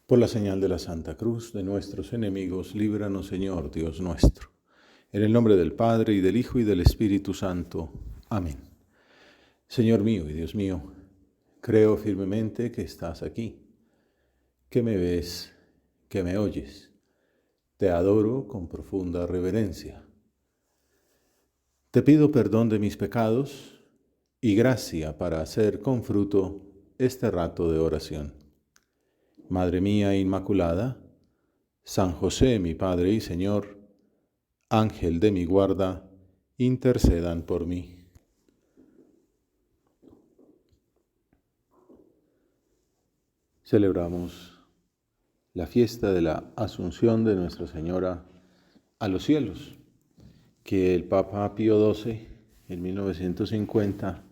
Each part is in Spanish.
Por la señal de la Santa Cruz de nuestros enemigos, líbranos, Señor, Dios nuestro. En el nombre del Padre, y del Hijo, y del Espíritu Santo. Amén. Señor mío y Dios mío, creo firmemente que estás aquí, que me ves, que me oyes. Te adoro con profunda reverencia. Te pido perdón de mis pecados y gracia para hacer con fruto este rato de oración. Madre mía Inmaculada, San José, mi Padre y Señor, Ángel de mi guarda, intercedan por mí. Celebramos la fiesta de la Asunción de Nuestra Señora a los cielos, que el Papa Pío XII, en 1950,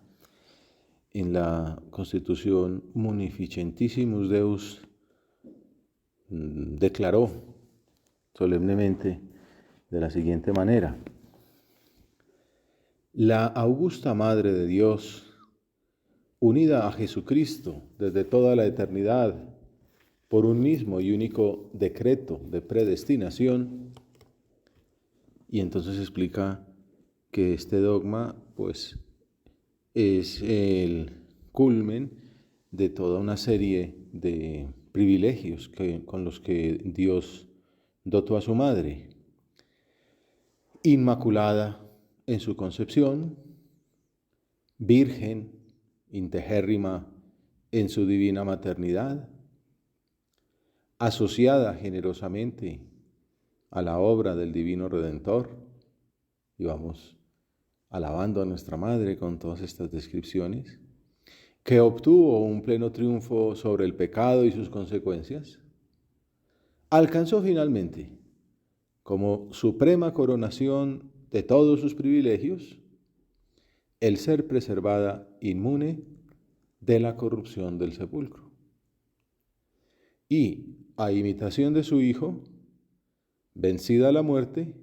en la Constitución Munificentissimus Deus, declaró solemnemente de la siguiente manera: la augusta Madre de Dios, unida a Jesucristo desde toda la eternidad por un mismo y único decreto de predestinación. Y entonces explica que este dogma pues es el culmen de toda una serie de privilegios con los que Dios dotó a su madre. Inmaculada en su concepción, virgen, integérrima en su divina maternidad, asociada generosamente a la obra del Divino Redentor, y vamos alabando a nuestra Madre con todas estas descripciones, que obtuvo un pleno triunfo sobre el pecado y sus consecuencias, alcanzó finalmente, como suprema coronación de todos sus privilegios, el ser preservada inmune de la corrupción del sepulcro. Y, a imitación de su Hijo, vencida la muerte,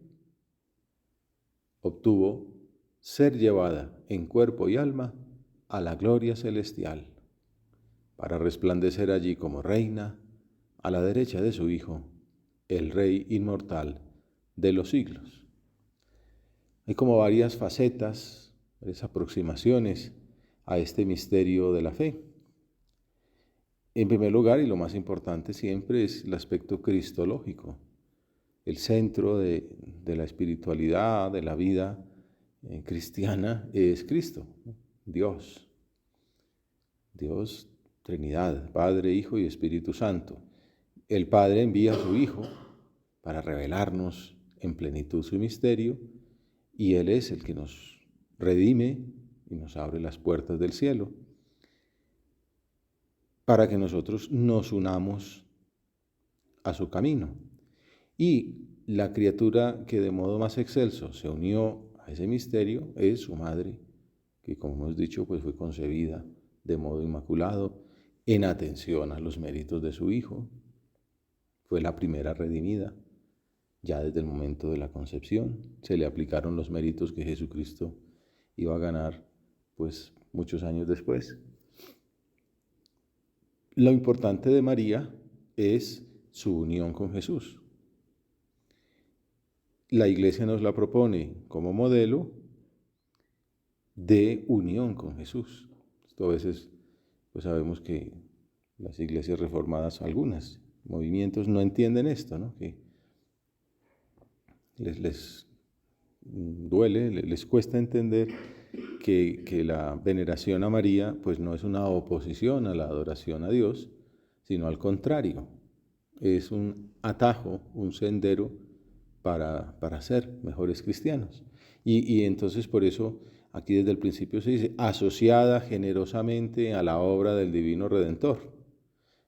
obtuvo ser llevada en cuerpo y alma a la gloria celestial, para resplandecer allí como reina a la derecha de su Hijo, el Rey inmortal de los siglos. Hay como varias facetas, varias aproximaciones a este misterio de la fe. En primer lugar, y lo más importante siempre, es el aspecto cristológico. El centro de la espiritualidad, de la vida cristiana, es Cristo, Dios. Dios, Trinidad, Padre, Hijo y Espíritu Santo. El Padre envía a su Hijo para revelarnos en plenitud su misterio, y Él es el que nos redime y nos abre las puertas del cielo, para que nosotros nos unamos a su camino. Y la criatura que de modo más excelso se unió a ese misterio es su madre, que como hemos dicho, pues fue concebida de modo inmaculado, en atención a los méritos de su Hijo. Fue la primera redimida, ya desde el momento de la concepción. Se le aplicaron los méritos que Jesucristo iba a ganar, pues, muchos años después. Lo importante de María es su unión con Jesús. La Iglesia nos la propone como modelo de unión con Jesús. Esto a veces, pues sabemos que las iglesias reformadas, algunos movimientos no entienden esto, ¿no? Que les duele, les cuesta entender que la veneración a María pues no es una oposición a la adoración a Dios, sino al contrario, es un atajo, un sendero para ser mejores cristianos. Y entonces por eso aquí desde el principio se dice, asociada generosamente a la obra del Divino Redentor.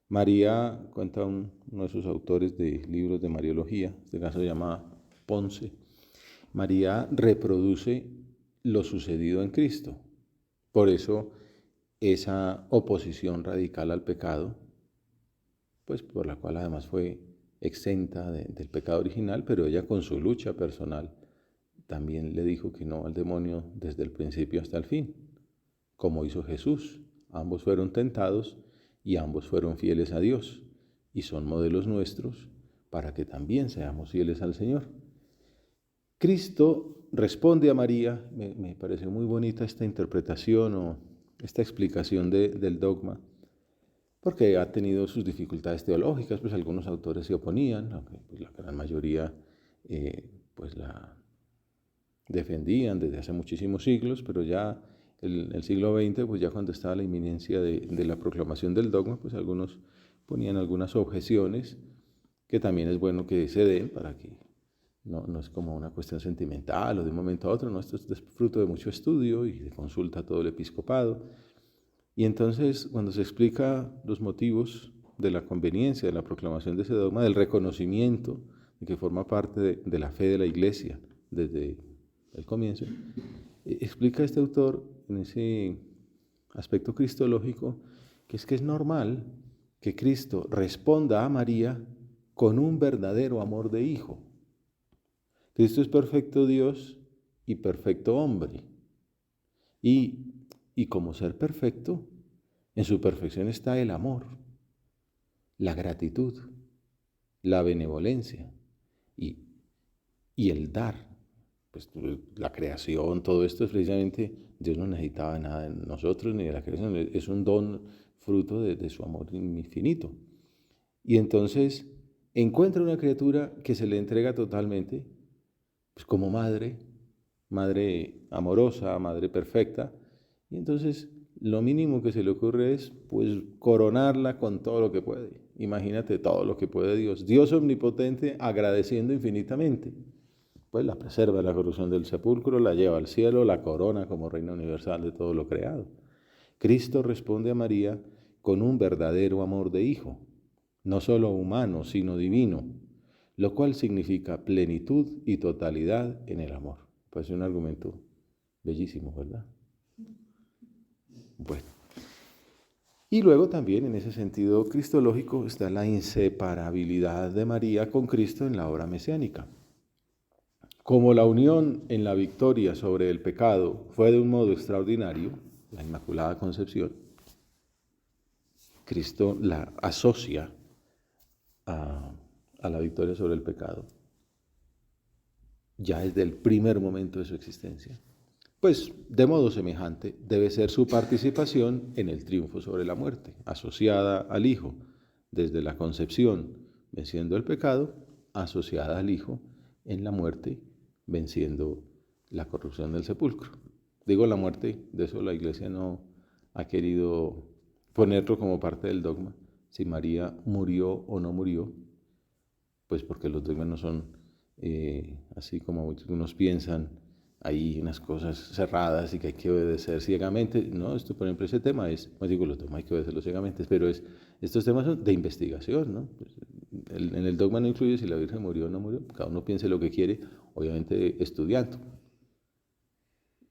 María, cuenta uno de sus autores de libros de Mariología, en este caso se llama Ponce, María reproduce lo sucedido en Cristo. Por eso esa oposición radical al pecado, pues por la cual además fue exenta del pecado original, pero ella con su lucha personal también le dijo que no al demonio desde el principio hasta el fin, como hizo Jesús. Ambos fueron tentados y ambos fueron fieles a Dios. y son modelos nuestros para que también seamos fieles al Señor. Cristo responde a María, me pareció muy bonita esta interpretación o esta explicación del dogma, porque ha tenido sus dificultades teológicas, pues algunos autores se oponían, aunque pues la gran mayoría pues la defendían desde hace muchísimos siglos, pero ya el siglo XX, pues ya cuando estaba la inminencia de la proclamación del dogma, pues algunos ponían algunas objeciones que también es bueno que se den para que no es como una cuestión sentimental o de un momento a otro, no, esto es fruto de mucho estudio y de consulta a todo el episcopado. Y entonces, cuando se explica los motivos de la conveniencia de la proclamación de ese dogma, del reconocimiento de que forma parte de la fe de la Iglesia desde el comienzo, explica este autor en ese aspecto cristológico que es normal que Cristo responda a María con un verdadero amor de hijo. Cristo es perfecto Dios y perfecto hombre. Y como ser perfecto, en su perfección está el amor, la gratitud, la benevolencia y el dar. Pues la creación, todo esto es precisamente, Dios no necesitaba nada de nosotros ni de la creación, es un don fruto de su amor infinito. Y entonces encuentra una criatura que se le entrega totalmente, pues como madre amorosa, madre perfecta, y entonces lo mínimo que se le ocurre es pues coronarla con todo lo que puede. Imagínate todo lo que puede Dios. Dios omnipotente agradeciendo infinitamente. Pues la preserva de la corrupción del sepulcro, la lleva al cielo, la corona como reina universal de todo lo creado. Cristo responde a María con un verdadero amor de hijo, no solo humano, sino divino, lo cual significa plenitud y totalidad en el amor. Pues es un argumento bellísimo, ¿verdad? Bueno. Y luego también en ese sentido cristológico está la inseparabilidad de María con Cristo en la obra mesiánica. Como la unión en la victoria sobre el pecado fue de un modo extraordinario, la Inmaculada Concepción, Cristo la asocia a la victoria sobre el pecado, ya desde el primer momento de su existencia. Pues de modo semejante debe ser su participación en el triunfo sobre la muerte, asociada al Hijo, desde la concepción, venciendo el pecado, asociada al Hijo en la muerte, venciendo la corrupción del sepulcro. Digo la muerte, de eso la Iglesia no ha querido ponerlo como parte del dogma, si María murió o no murió, pues porque los dogmas no son así como algunos piensan, hay unas cosas cerradas y que hay que obedecer ciegamente. No, esto, por ejemplo, ese tema es, pues digo, los dogmas hay que obedecerlos ciegamente, pero estos temas son de investigación, ¿no? Pues, en el dogma no incluye si la Virgen murió o no murió, cada uno piense lo que quiere, obviamente estudiando.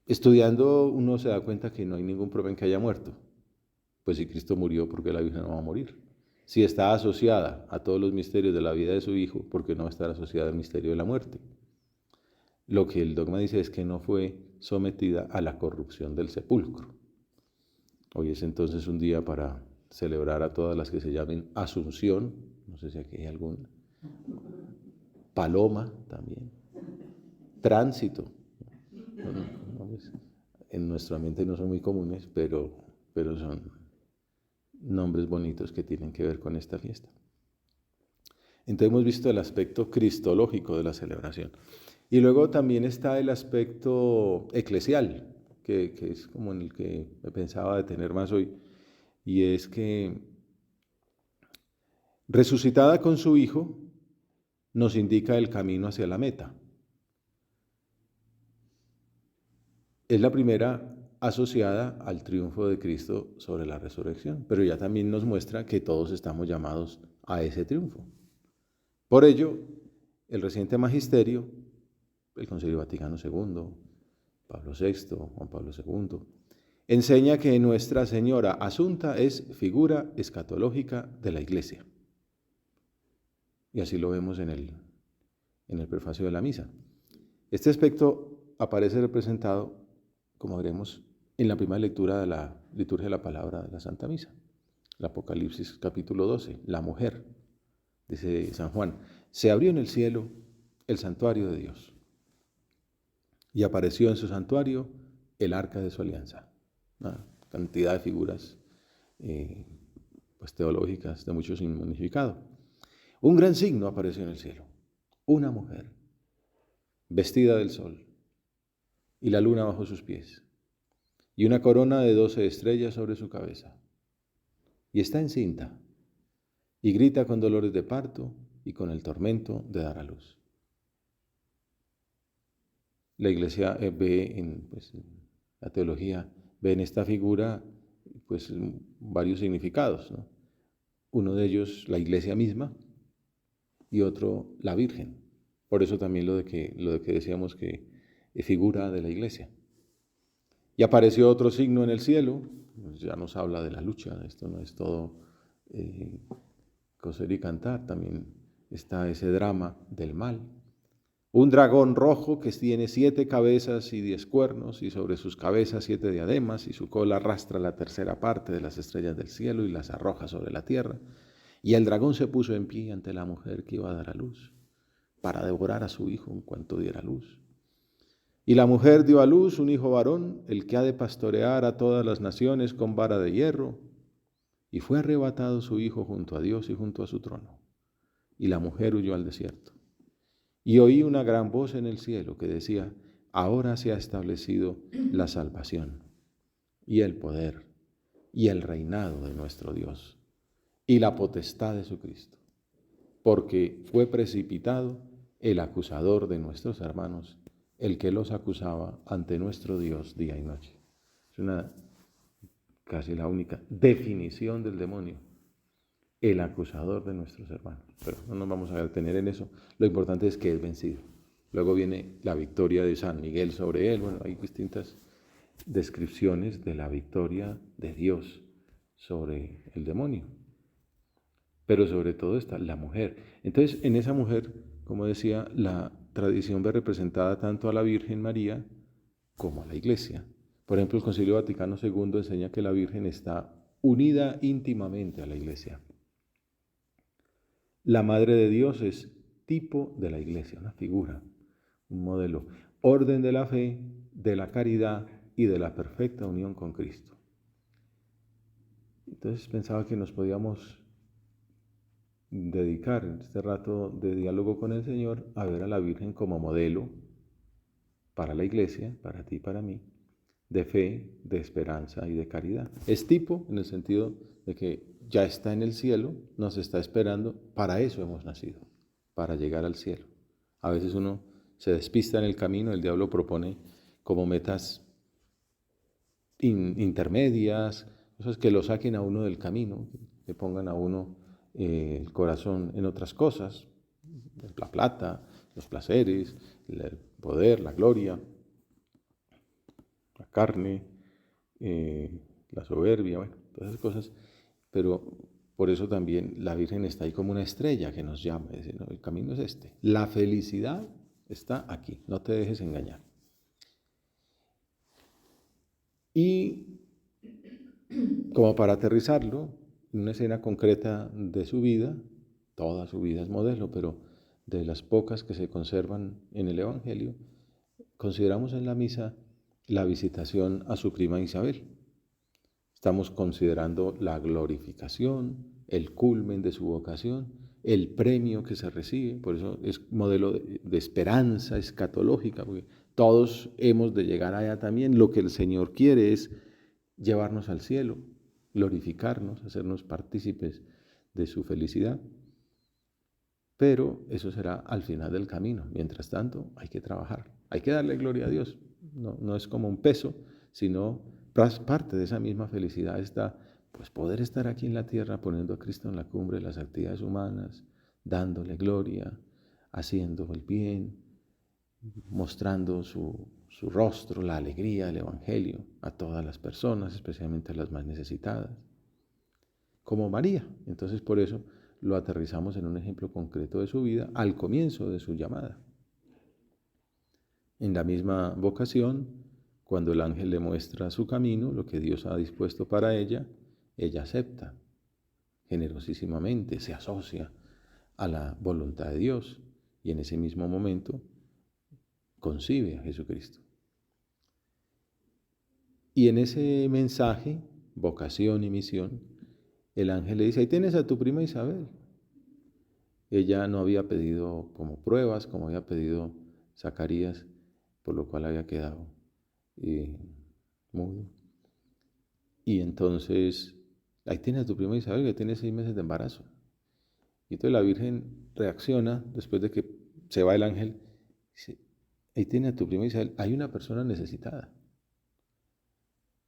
Estudiando uno se da cuenta que no hay ningún prueba en que haya muerto. Pues si Cristo murió, ¿por qué la Virgen no va a morir? Si está asociada a todos los misterios de la vida de su Hijo, ¿por qué no va a estar asociada al misterio de la muerte? Lo que el dogma dice es que no fue sometida a la corrupción del sepulcro. Hoy es entonces un día para celebrar a todas las que se llamen Asunción, no sé si aquí hay alguna, Paloma también, Tránsito. En nuestro ambiente no son muy comunes, pero son nombres bonitos que tienen que ver con esta fiesta. Entonces hemos visto el aspecto cristológico de la celebración. Y luego también está el aspecto eclesial, que es como en el que me pensaba detener más hoy, y es que resucitada con su Hijo nos indica el camino hacia la meta. Es la primera asociada al triunfo de Cristo sobre la resurrección, pero ya también nos muestra que todos estamos llamados a ese triunfo. Por ello, el reciente magisterio, el Concilio Vaticano II, Pablo VI, Juan Pablo II, enseña que Nuestra Señora Asunta es figura escatológica de la Iglesia. Y así lo vemos en el prefacio de la misa. Este aspecto aparece representado, como veremos, en la primera lectura de la liturgia de la palabra de la Santa Misa, el Apocalipsis capítulo 12, la mujer. dice San Juan, se abrió en el cielo el santuario de Dios y apareció en su santuario el arca de su alianza. Una cantidad de figuras pues teológicas de mucho significado. Un gran signo apareció en el cielo, una mujer vestida del sol y la luna bajo sus pies y una corona de 12 estrellas sobre su cabeza. Y está encinta y grita con dolores de parto y con el tormento de dar a luz. La Iglesia ve en la teología, ve en esta figura pues varios significados, ¿no? Uno de ellos, la Iglesia misma, y otro, la Virgen. Por eso también lo de que decíamos que es figura de la Iglesia. Y apareció otro signo en el cielo, pues ya nos habla de la lucha, esto no es todo coser y cantar, también está ese drama del mal. Un dragón rojo que tiene 7 cabezas y 10 cuernos, y sobre sus cabezas 7 diademas, y su cola arrastra la tercera parte de las estrellas del cielo y las arroja sobre la tierra. Y el dragón se puso en pie ante la mujer que iba a dar a luz, para devorar a su hijo en cuanto diera luz. Y la mujer dio a luz un hijo varón, el que ha de pastorear a todas las naciones con vara de hierro, y fue arrebatado su hijo junto a Dios y junto a su trono. Y la mujer huyó al desierto. Y oí una gran voz en el cielo que decía, ahora se ha establecido la salvación, y el poder, y el reinado de nuestro Dios, y la potestad de su Cristo, porque fue precipitado el acusador de nuestros hermanos, el que los acusaba ante nuestro Dios día y noche. Es casi la única definición del demonio, el acusador de nuestros hermanos. Pero no nos vamos a detener en eso. Lo importante es que es vencido. Luego viene la victoria de San Miguel sobre él. Bueno, hay distintas descripciones de la victoria de Dios sobre el demonio. Pero sobre todo está la mujer. Entonces, en esa mujer, como decía, la tradición ve representada tanto a la Virgen María como a la Iglesia. Por ejemplo, el Concilio Vaticano II enseña que la Virgen está unida íntimamente a la Iglesia. La Madre de Dios es tipo de la Iglesia, una figura, un modelo, orden de la fe, de la caridad y de la perfecta unión con Cristo. Entonces pensaba que nos podíamos dedicar este rato de diálogo con el Señor a ver a la Virgen como modelo para la Iglesia, para ti y para mí, de fe, de esperanza y de caridad. Es tipo en el sentido de que ya está en el cielo, nos está esperando, para eso hemos nacido, para llegar al cielo. A veces uno se despista en el camino, el diablo propone como metas intermedias, cosas que lo saquen a uno del camino, que pongan a uno el corazón en otras cosas, la plata, los placeres, el poder, la gloria, la carne, la soberbia, bueno, todas esas cosas. Pero por eso también la Virgen está ahí como una estrella que nos llama, dice, no, el camino es este. La felicidad está aquí, no te dejes engañar. Y como para aterrizarlo, en una escena concreta de su vida, toda su vida es modelo, pero de las pocas que se conservan en el Evangelio, consideramos en la misa la visitación a su prima Isabel. Estamos considerando la glorificación, el culmen de su vocación, el premio que se recibe, por eso es modelo de esperanza escatológica, porque todos hemos de llegar allá también. Lo que el Señor quiere es llevarnos al cielo, glorificarnos, hacernos partícipes de su felicidad. Pero eso será al final del camino. Mientras tanto, hay que trabajar, hay que darle gloria a Dios. No es como un peso, sino parte de esa misma felicidad está pues poder estar aquí en la tierra poniendo a Cristo en la cumbre de las actividades humanas, dándole gloria, haciendo el bien, mostrando su rostro, la alegría del Evangelio a todas las personas, especialmente a las más necesitadas, como María. Entonces por eso lo aterrizamos en un ejemplo concreto de su vida al comienzo de su llamada. En la misma vocación, cuando el ángel le muestra su camino, lo que Dios ha dispuesto para ella, ella acepta generosísimamente, se asocia a la voluntad de Dios y en ese mismo momento concibe a Jesucristo. Y en ese mensaje, vocación y misión, el ángel le dice, ahí tienes a tu prima Isabel. Ella no había pedido como pruebas, como había pedido Zacarías, por lo cual había quedado mudo. Y entonces, ahí tienes a tu prima Isabel, que tiene 6 meses de embarazo. Y entonces la Virgen reacciona, después de que se va el ángel, dice, ahí tienes a tu prima Isabel, hay una persona necesitada.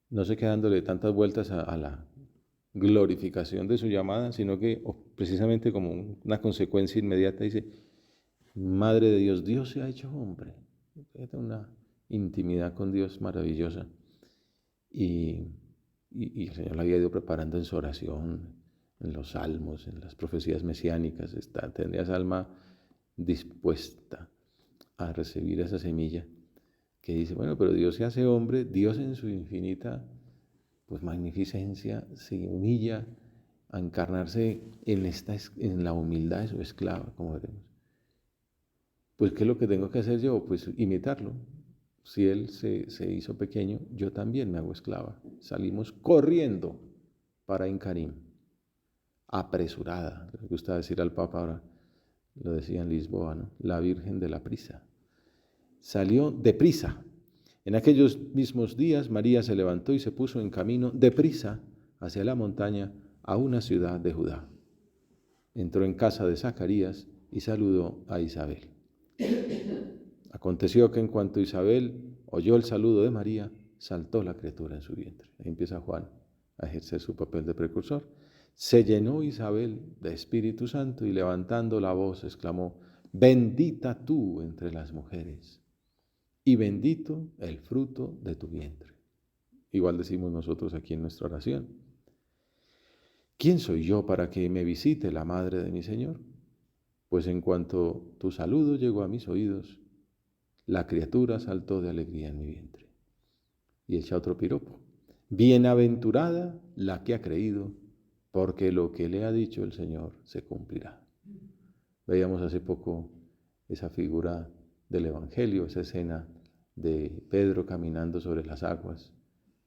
No se queda dándole tantas vueltas a la glorificación de su llamada, sino que precisamente como una consecuencia inmediata dice, Madre de Dios, Dios se ha hecho hombre. Una intimidad con Dios maravillosa. Y el Señor la había ido preparando en su oración, en los salmos, en las profecías mesiánicas. Tendría esa alma dispuesta a recibir esa semilla que dice, bueno, pero Dios se hace hombre, Dios en su infinita magnificencia se humilla a encarnarse en la humildad de su esclava, como veremos. Pues, ¿qué es lo que tengo que hacer yo? Pues imitarlo. Si él se hizo pequeño, yo también me hago esclava. Salimos corriendo para Incarim, apresurada. Le gusta decir al Papa ahora, lo decía en Lisboa, ¿no? La Virgen de la Prisa. Salió deprisa. En aquellos mismos días María se levantó y se puso en camino deprisa hacia la montaña a una ciudad de Judá. Entró en casa de Zacarías y saludó a Isabel. Aconteció que en cuanto Isabel oyó el saludo de María, saltó la criatura en su vientre. Ahí empieza Juan a ejercer su papel de precursor. Se llenó Isabel de Espíritu Santo y levantando la voz exclamó, bendita tú entre las mujeres y bendito el fruto de tu vientre. Igual decimos nosotros aquí en nuestra oración. ¿Quién soy yo para que me visite la madre de mi Señor? Pues en cuanto tu saludo llegó a mis oídos, la criatura saltó de alegría en mi vientre. Y echa otro piropo. Bienaventurada la que ha creído, porque lo que le ha dicho el Señor se cumplirá. Veíamos hace poco esa figura del Evangelio, esa escena de Pedro caminando sobre las aguas,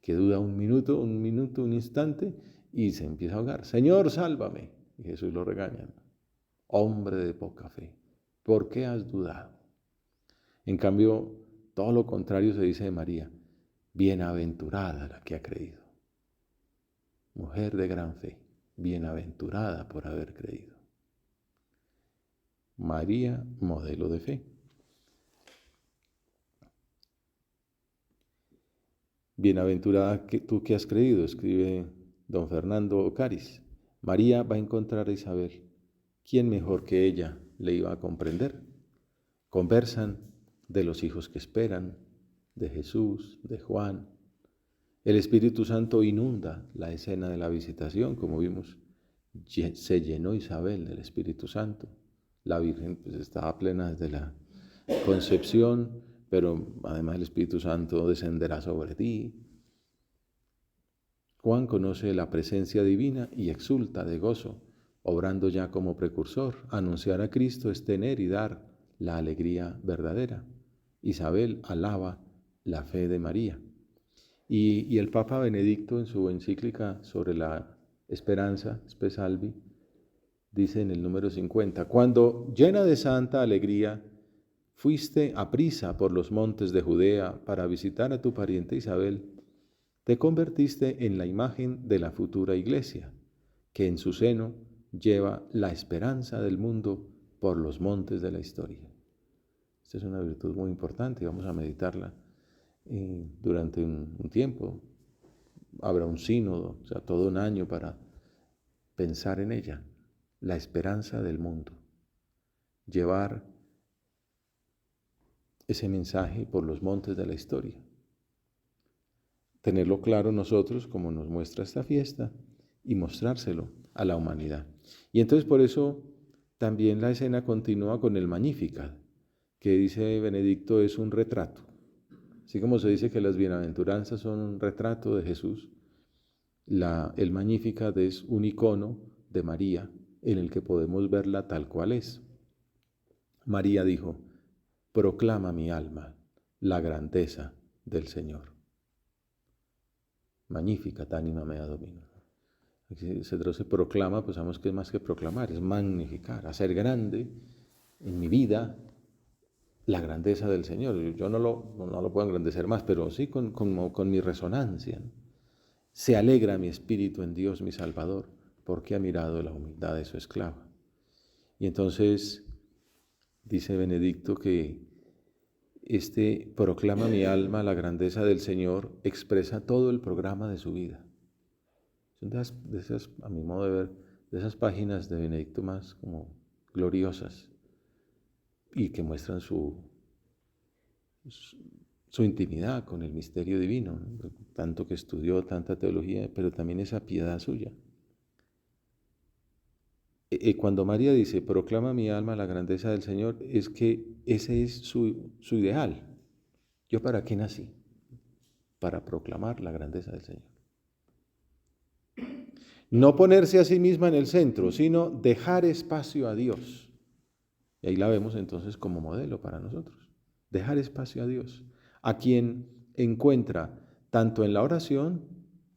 que duda un minuto, un instante, y se empieza a ahogar. Señor, sálvame. Y Jesús lo regaña. Hombre de poca fe, ¿por qué has dudado? En cambio, todo lo contrario se dice de María. Bienaventurada la que ha creído. Mujer de gran fe, bienaventurada por haber creído. María, modelo de fe. Bienaventurada tú que has creído, escribe don Fernando Ocaris. María va a encontrar a Isabel. ¿Quién mejor que ella le iba a comprender? Conversan de los hijos que esperan, de Jesús, de Juan. El Espíritu Santo inunda la escena de la visitación, como vimos, se llenó Isabel del Espíritu Santo. La Virgen estaba plena desde la concepción, pero además el Espíritu Santo descenderá sobre ti. Juan conoce la presencia divina y exulta de gozo, obrando ya como precursor. Anunciar a Cristo es tener y dar la alegría verdadera. Isabel alaba la fe de María. Y el Papa Benedicto en su encíclica sobre la esperanza, Spe Salvi, dice en el número 50, cuando llena de santa alegría fuiste aprisa por los montes de Judea para visitar a tu pariente Isabel, te convertiste en la imagen de la futura iglesia, que en su seno lleva la esperanza del mundo por los montes de la historia. Esta es una virtud muy importante y vamos a meditarla durante un tiempo. Habrá un sínodo, o sea, todo un año para pensar en ella. La esperanza del mundo. Llevar ese mensaje por los montes de la historia. Tenerlo claro nosotros, como nos muestra esta fiesta, y mostrárselo a la humanidad. Y entonces por eso también la escena continúa con el Magnificat, que dice Benedicto es un retrato. Así como se dice que las bienaventuranzas son un retrato de Jesús, el Magnificat es un icono de María, en el que podemos verla tal cual es. María dijo: proclama mi alma la grandeza del Señor. Magnificat anima mea Domino. Aquí se traduce proclama, pues sabemos que es más que proclamar, es magnificar, hacer grande en mi vida la grandeza del Señor. Yo no lo puedo engrandecer más, pero sí con mi resonancia. Se alegra mi espíritu en Dios mi Salvador, porque ha mirado la humildad de su esclava. Y entonces dice Benedicto que este proclama mi alma la grandeza del Señor expresa todo el programa de su vida. Son de esas, a mi modo de ver, de esas páginas de Benedicto más como gloriosas y que muestran su intimidad con el misterio divino, ¿no? Tanto que estudió, tanta teología, pero también esa piedad suya. Cuando María dice, proclama mi alma la grandeza del Señor, es que ese es su ideal. ¿Yo para qué nací? Para proclamar la grandeza del Señor. No ponerse a sí misma en el centro, sino dejar espacio a Dios. Y ahí la vemos entonces como modelo para nosotros. Dejar espacio a Dios, a quien encuentra tanto en la oración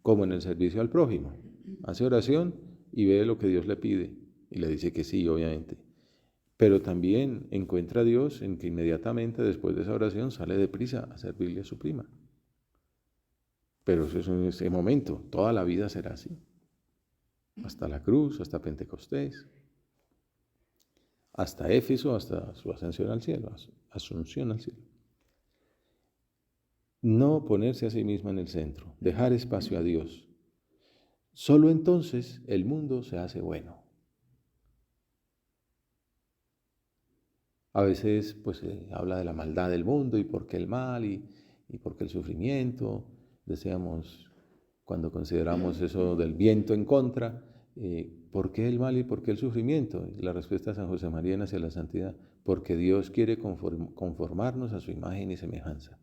como en el servicio al prójimo. Hace oración y ve lo que Dios le pide y le dice que sí, obviamente. Pero también encuentra a Dios en que inmediatamente después de esa oración sale deprisa a servirle a su prima. Pero eso es en ese momento, toda la vida será así. Hasta la cruz, hasta Pentecostés, hasta Éfeso, hasta su ascensión al cielo, asunción al cielo. No ponerse a sí misma en el centro, dejar espacio a Dios. Solo entonces el mundo se hace bueno. A veces pues se habla de la maldad del mundo y por qué el mal y por qué el sufrimiento. Decíamos, cuando consideramos eso del viento en contra, ¿por qué el mal y por qué el sufrimiento? Y la respuesta de San José María hacia la santidad, porque Dios quiere conformarnos a su imagen y semejanza.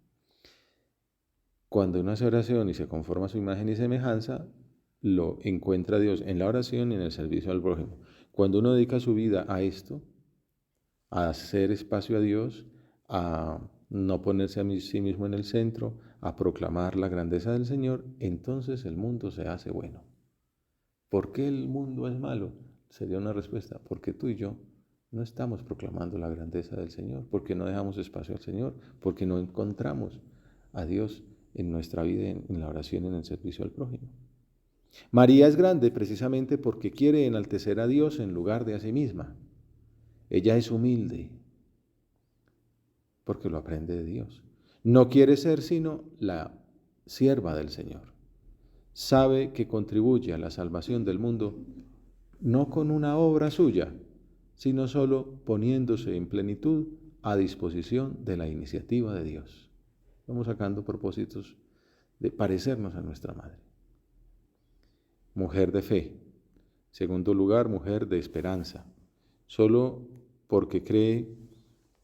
Cuando uno hace oración y se conforma a su imagen y semejanza, lo encuentra Dios en la oración y en el servicio al prójimo. Cuando uno dedica su vida a esto, a hacer espacio a Dios, a no ponerse a sí mismo en el centro, a proclamar la grandeza del Señor, entonces el mundo se hace bueno. ¿Por qué el mundo es malo? Sería una respuesta, porque tú y yo no estamos proclamando la grandeza del Señor, porque no dejamos espacio al Señor, porque no encontramos a Dios en nuestra vida, en la oración, en el servicio al prójimo. María es grande precisamente porque quiere enaltecer a Dios en lugar de a sí misma. Ella es humilde porque lo aprende de Dios. No quiere ser sino la sierva del Señor. Sabe que contribuye a la salvación del mundo no con una obra suya, sino solo poniéndose en plenitud a disposición de la iniciativa de Dios. Vamos sacando propósitos de parecernos a nuestra madre. Mujer de fe. Segundo lugar, mujer de esperanza. Solo porque cree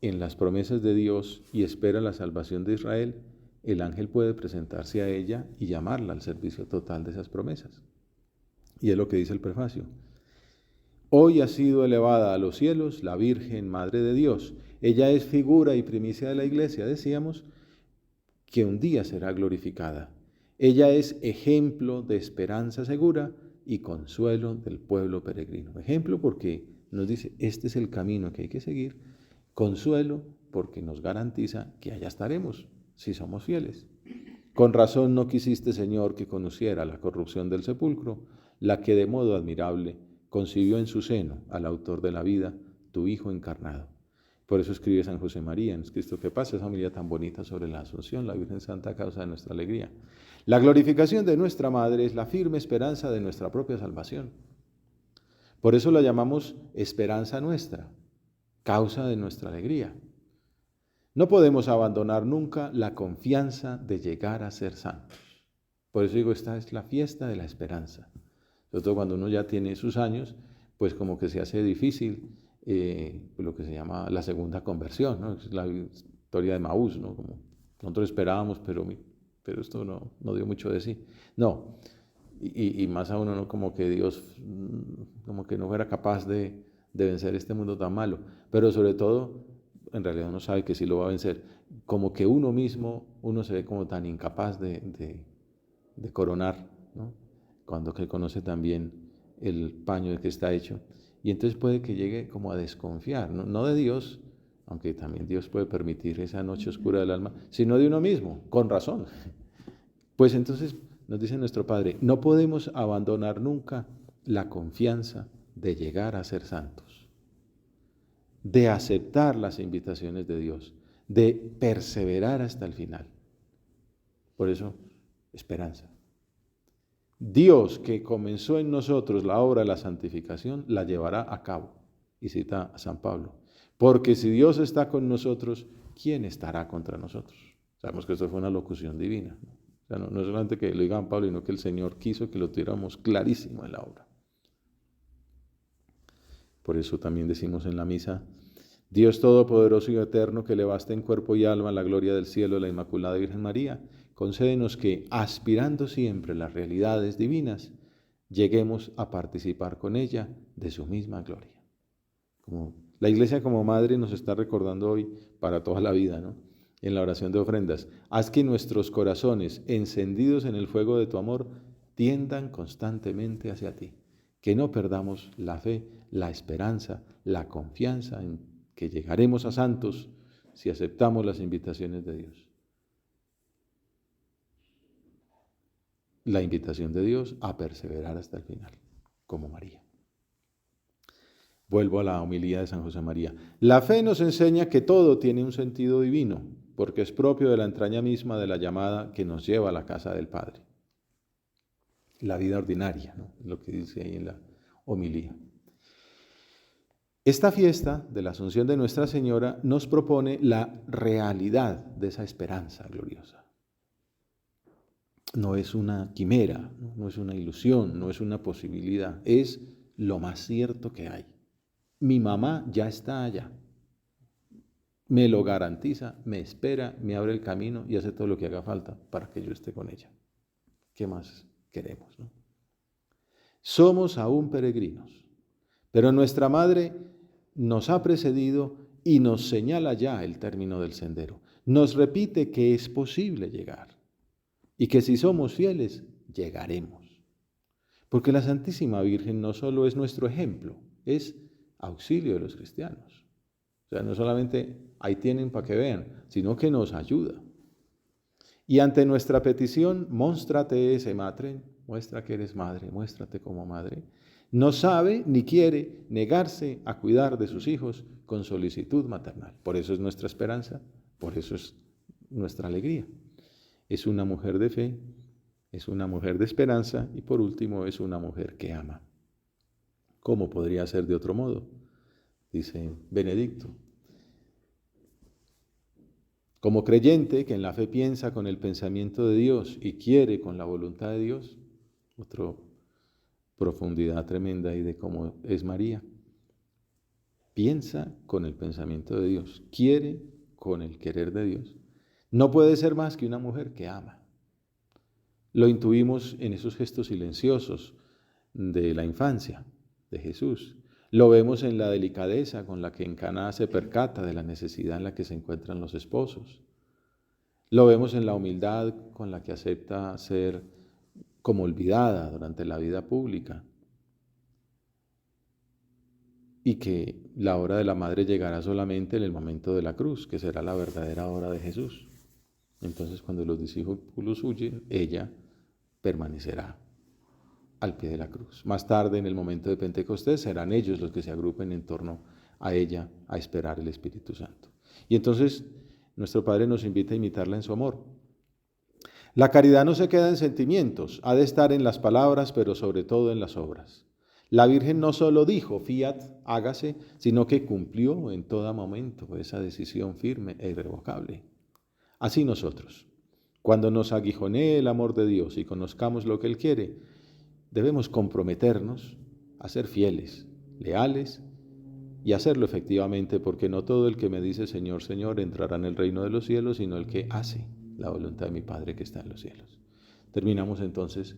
en las promesas de Dios y espera la salvación de Israel, el ángel puede presentarse a ella y llamarla al servicio total de esas promesas. Y es lo que dice el prefacio. Hoy ha sido elevada a los cielos la Virgen Madre de Dios. Ella es figura y primicia de la Iglesia, decíamos, que un día será glorificada. Ella es ejemplo de esperanza segura y consuelo del pueblo peregrino. Ejemplo porque nos dice, este es el camino que hay que seguir. Consuelo porque nos garantiza que allá estaremos, si somos fieles. Con razón no quisiste, Señor, que conociera la corrupción del sepulcro, la que de modo admirable concibió en su seno al autor de la vida, tu Hijo encarnado. Por eso escribe San José María en Cristo que pasa, esa familia tan bonita sobre la Asunción, la Virgen Santa, causa de nuestra alegría. La glorificación de nuestra Madre es la firme esperanza de nuestra propia salvación. Por eso la llamamos esperanza nuestra, causa de nuestra alegría. No podemos abandonar nunca la confianza de llegar a ser santos. Por eso digo, esta es la fiesta de la esperanza. Sobre todo cuando uno ya tiene sus años, pues como que se hace difícil lo que se llama la segunda conversión, ¿no? Es la historia de Maús, ¿no? Como nosotros esperábamos, pero esto no dio mucho de sí. No, y más a uno, ¿no? Como que Dios, como que no fuera capaz de vencer este mundo tan malo. Pero sobre todo, en realidad uno sabe que sí lo va a vencer. Como que uno mismo, uno se ve como tan incapaz de coronar, ¿no? Cuando que conoce también el paño de que está hecho. Y entonces puede que llegue como a desconfiar, ¿no? No de Dios, aunque también Dios puede permitir esa noche oscura del alma, sino de uno mismo, con razón. Pues entonces nos dice nuestro Padre, no podemos abandonar nunca la confianza de llegar a ser santos, de aceptar las invitaciones de Dios, de perseverar hasta el final. Por eso, esperanza. Dios, que comenzó en nosotros la obra de la santificación, la llevará a cabo. Y cita a San Pablo, porque si Dios está con nosotros, ¿quién estará contra nosotros? Sabemos que esto fue una locución divina, ¿no? O sea, no es solamente que lo diga San Pablo, sino que el Señor quiso que lo tuviéramos clarísimo en la obra. Por eso también decimos en la misa, Dios Todopoderoso y Eterno, que le basta en cuerpo y alma la gloria del cielo, la Inmaculada Virgen María, concédenos que, aspirando siempre las realidades divinas, lleguemos a participar con ella de su misma gloria. Como la Iglesia como madre nos está recordando hoy para toda la vida, ¿no? En la oración de ofrendas, haz que nuestros corazones, encendidos en el fuego de tu amor, tiendan constantemente hacia ti, que no perdamos la fe, la esperanza, la confianza en que llegaremos a santos si aceptamos las invitaciones de Dios. La invitación de Dios a perseverar hasta el final, como María. Vuelvo a la homilía de San José María. La fe nos enseña que todo tiene un sentido divino, porque es propio de la entraña misma de la llamada que nos lleva a la casa del Padre. La vida ordinaria, ¿no? Lo que dice ahí en la homilía. Esta fiesta de la Asunción de Nuestra Señora nos propone la realidad de esa esperanza gloriosa. No es una quimera, no es una ilusión, no es una posibilidad, es lo más cierto que hay. Mi mamá ya está allá, me lo garantiza, me espera, me abre el camino y hace todo lo que haga falta para que yo esté con ella. ¿Qué más queremos, no? Somos aún peregrinos, pero nuestra madre nos ha precedido y nos señala ya el término del sendero. Nos repite que es posible llegar y que si somos fieles, llegaremos. Porque la Santísima Virgen no solo es nuestro ejemplo, es auxilio de los cristianos. O sea, no solamente ahí tienen para que vean, sino que nos ayuda. Y ante nuestra petición, móstrate ese matrem, muestra que eres madre, muéstrate como madre, no sabe ni quiere negarse a cuidar de sus hijos con solicitud maternal. Por eso es nuestra esperanza, por eso es nuestra alegría. Es una mujer de fe, es una mujer de esperanza y por último es una mujer que ama. ¿Cómo podría ser de otro modo? Dice Benedicto. Como creyente que en la fe piensa con el pensamiento de Dios y quiere con la voluntad de Dios, otra profundidad tremenda ahí de cómo es María. Piensa con el pensamiento de Dios, quiere con el querer de Dios. No puede ser más que una mujer que ama. Lo intuimos en esos gestos silenciosos de la infancia de Jesús. Lo vemos en la delicadeza con la que en Caná se percata de la necesidad en la que se encuentran los esposos. Lo vemos en la humildad con la que acepta ser como olvidada durante la vida pública. Y que la hora de la madre llegará solamente en el momento de la cruz, que será la verdadera hora de Jesús. Entonces, cuando los discípulos huyen, ella permanecerá al pie de la cruz. Más tarde, en el momento de Pentecostés, serán ellos los que se agrupen en torno a ella a esperar el Espíritu Santo. Y entonces, nuestro Padre nos invita a imitarla en su amor. La caridad no se queda en sentimientos, ha de estar en las palabras, pero sobre todo en las obras. La Virgen no solo dijo, fiat, hágase, sino que cumplió en todo momento esa decisión firme e irrevocable. Así nosotros, cuando nos aguijonee el amor de Dios y conozcamos lo que Él quiere, debemos comprometernos a ser fieles, leales y hacerlo efectivamente, porque no todo el que me dice Señor, Señor entrará en el reino de los cielos, sino el que hace la voluntad de mi Padre que está en los cielos. Terminamos entonces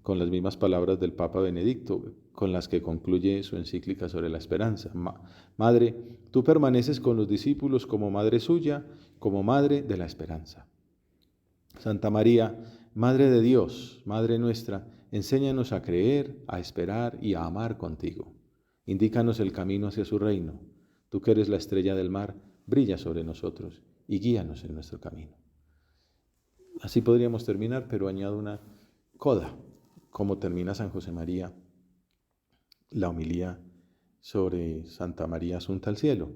con las mismas palabras del Papa Benedicto, con las que concluye su encíclica sobre la esperanza. Madre, tú permaneces con los discípulos como madre suya, como madre de la esperanza. Santa María, Madre de Dios, Madre nuestra, enséñanos a creer, a esperar y a amar contigo. Indícanos el camino hacia su reino. Tú que eres la estrella del mar, brilla sobre nosotros y guíanos en nuestro camino. Así podríamos terminar, pero añado una coda, como termina San José María la homilía sobre Santa María Asunta al cielo.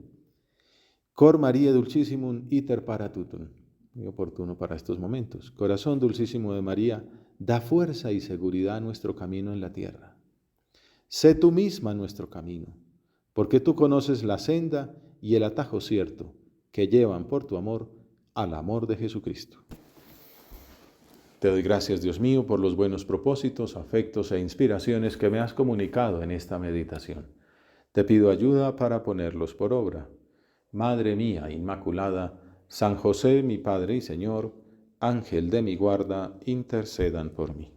Cor María Dulcissimum iter para tutum. Muy oportuno para estos momentos. Corazón dulcísimo de María, da fuerza y seguridad a nuestro camino en la tierra. Sé tú misma nuestro camino, porque tú conoces la senda y el atajo cierto que llevan por tu amor al amor de Jesucristo. Te doy gracias, Dios mío, por los buenos propósitos, afectos e inspiraciones que me has comunicado en esta meditación. Te pido ayuda para ponerlos por obra. Madre mía Inmaculada, San José, mi Padre y Señor, Ángel de mi guarda, intercedan por mí.